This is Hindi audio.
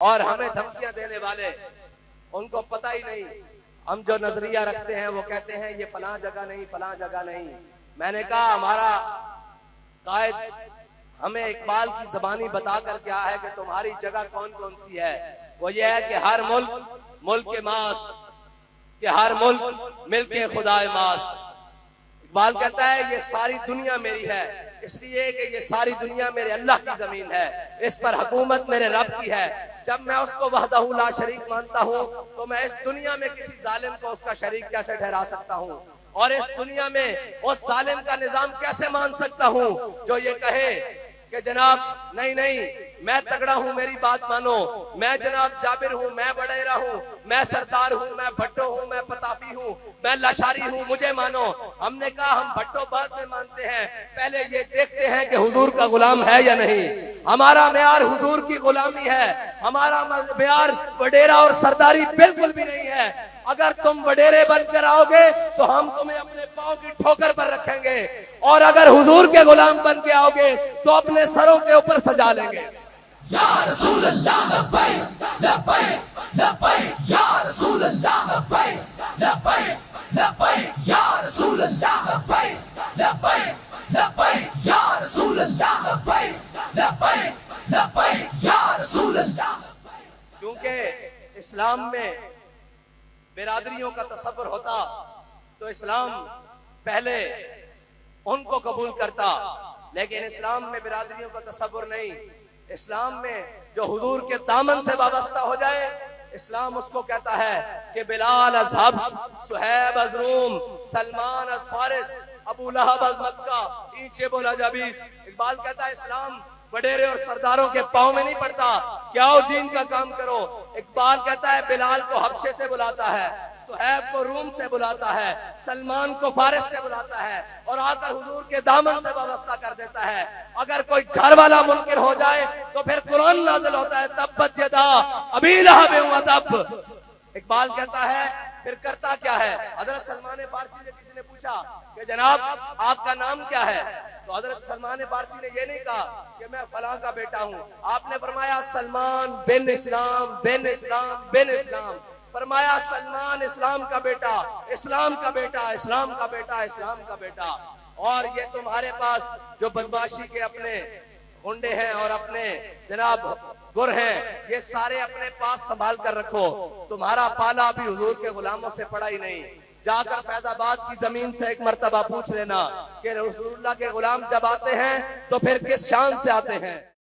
और हमें धमकियां देने वाले, उनको पता ही नहीं। हम जो नजरिया रखते हैं वो कहते हैं ये फलां जगह नहीं, फलां जगह नहीं। मैंने कहा हमारा कायद हमें इकबाल की जबानी बता कर क्या है कि तुम्हारी जगह कौन कौन सी है। वो ये है कि हर मुल्क के मास, कि हर मुल्क मिलके खुदाए मास। इकबाल कहता है ये सारी दुनिया मेरी है, इसलिए कि ये सारी दुनिया मेरे अल्लाह की जमीन है, इस पर हुकूमत मेरे रब की है। जब मैं उसको वहदहू ला शरीक मानता हूँ तो मैं इस दुनिया में किसी जालिम को उसका शरीक कैसे ठहरा सकता हूँ, और इस दुनिया में उस जालिम का निजाम कैसे मान सकता हूँ जो ये कहे कि जनाब नहीं नहीं मैं तगड़ा हूँ, मेरी बात मानो, मैं जनाब जाबिर हूँ, मैं बड़ेरा हूँ, मैं सरदार हूँ, मैं भट्टो हूँ, मैं पताफी हूँ, मैं लाशारी हूँ, मुझे मानो। हमने कहा हम भट्टो बाद में मानते हैं, पहले ये देखते हैं कि हुजूर का गुलाम है या नहीं। हमारा मेयार हुजूर की गुलामी है, हमारा मेयार वडेरा और सरदारी बिल्कुल भी नहीं है। अगर तुम वडेरे बनकर आओगे तो हम तुम्हें अपने पाँव की ठोकर पर रखेंगे, और अगर हुजूर के गुलाम बन के आओगे तो अपने सरों के ऊपर सजा लेंगे। या रसूल अल्लाह लब्बैक लब्बैक लब्बैक या रसूल अल्लाह लब्बैक लब्बैक लब्बैक या रसूल अल्लाह लब्बैक लब्बैक लब्बैक या रसूल अल्लाह लब्बैक लब्बैक लब्बैक या रसूल अल्लाह। क्योंकि इस्लाम में बिरादरियों का तसव्वुर होता तो इस्लाम पहले उनको कबूल करता, लेकिन इस्लाम में बिरादरियों का तसव्वुर नहीं। इस्लाम में जो हुजूर के दामन से वाबस्ता हो जाए, इस्लाम उसको कहता है कि बिलाल अज हब्श, सुहैब अज रूम, सलमान अज फारिस, अबू लहब अज मक्का, ईचे बोला जाबीस। इकबाल कहता है इस्लाम वडेरे और सरदारों के पाँव में नहीं पड़ता कि आओ दीन का काम करो। इकबाल कहता है बिलाल को हबशे से बुलाता है, सुहैब को रूम से बुलाता है, सलमान को फारिस से बुलाता है, और आकर हुजूर के दामन से वाबस्ता कर देता है। अगर कोई घर वाला मुनकिर हो जाए तो फिर कुरान नाज़िल होता है तब्बत यदा अबी लहब व तब। इकबाल कहता है फिर करता क्या है। हजरत सलमान फारसी से किसी ने पूछा कि जनाब आपका नाम क्या है, तो हजरत सलमान फारसी ने ये नहीं कहा कि मैं फलां का बेटा हूँ। आपने फरमाया सलमान बिन इस्लाम बिन इस्लाम बिन इस्लाम। फरमाया सलमान इस्लाम का बेटा, इस्लाम का बेटा, इस्लाम का बेटा, इस्लाम का बेटा। और ये तुम्हारे पास जो बदमाशी के अपने गुंडे हैं और अपने जनाब गुर हैं, ये सारे अपने पास संभाल कर रखो। तुम्हारा पाला भी हुजूर के गुलामों से पड़ा ही नहीं। जाकर फैजाबाद की जमीन से एक मर्तबा पूछ लेना कि रसूलुल्लाह के गुलाम जब आते हैं तो फिर किस शान से आते हैं।